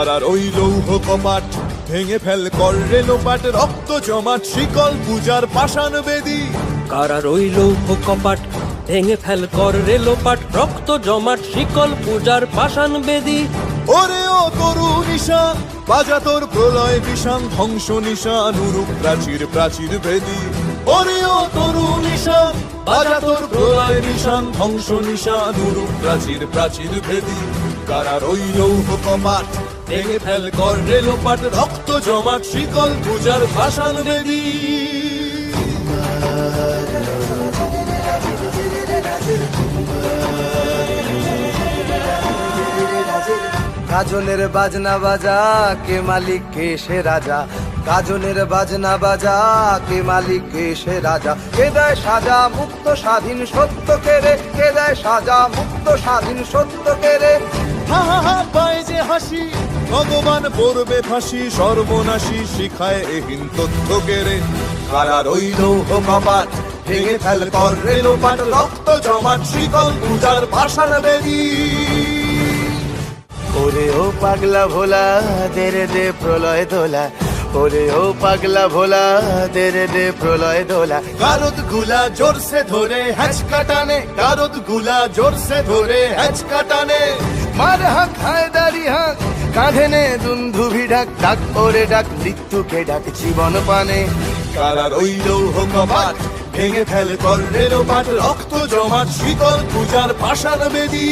কারার ওই লৌহ কপাট ভেঙে ফেল কর রেলোপাট, রক্ত জমাট শিকল পূজার পাষাণ বেদী। কারার ওই লৌহ কপাট ভেঙে ফেল কর রেলোপাট, রক্ত জমাট শিকল পূজার পাষাণ বেদী। ওরে ও তরু নিশান বাজা তোর প্রলয় বিষান, ধ্বংস নিশান উরুপ প্রাচীর প্রাচীর ভেদী। ওরে ও তরু নিশান বাজা তোর প্রলয় নিশান, ধ্বংস নিশান উরুপ প্রাচীর প্রাচীর ভেদী। কারার ওই লৌহ কপাট ভেঙে ফেল কর রেলোপাট, রক্ত জমাট শিকল পূজার পাষাণ বেদী। গাজনের বাজনা বাজা, কে মালিক কে সে রাজা। গাজনের বাজনা বাজা, কে মালিক কে সে রাজা। কে দেয় সাজা মুক্ত স্বাধীন সত্য কেড়ে, কে দেয় সাজা মুক্ত স্বাধীন সত্য কেড়ে। হা হা হা পায় যে হাসি, ভগবান পড়বে ফাঁসি, সর্বনাশী শিখায় এহীন তথ্য কেড়ে। কারার ওই লৌহ কপাট ভেঙে ফেল কর রেলোপাট, রক্ত জমাট শিকল পূজার পাষাণ বেদী। ওরে ও পাগলা ভোলা দে রে দে প্রলয় দোলা, ওরে ও পাগলা ভোলা দে রে দে প্রলয় দোলা। গারদ গুলা জোরসে ধরে হ্যাচকা টানে, গারদ গুলা জোরসে ধরে হ্যাচকা টানে। মার হাক হায়দারি হাক, কাঁধে নে দুন্ধুভি ডাক, ডাক ওরে ডাক মৃত্যুকে ডাক জীবন পানে। কারার ওই লৌহ কপাট ভেঙে ফেল কর রেলোপাট, রক্ত জমাট শিকল পূজার পাষাণ বেদী।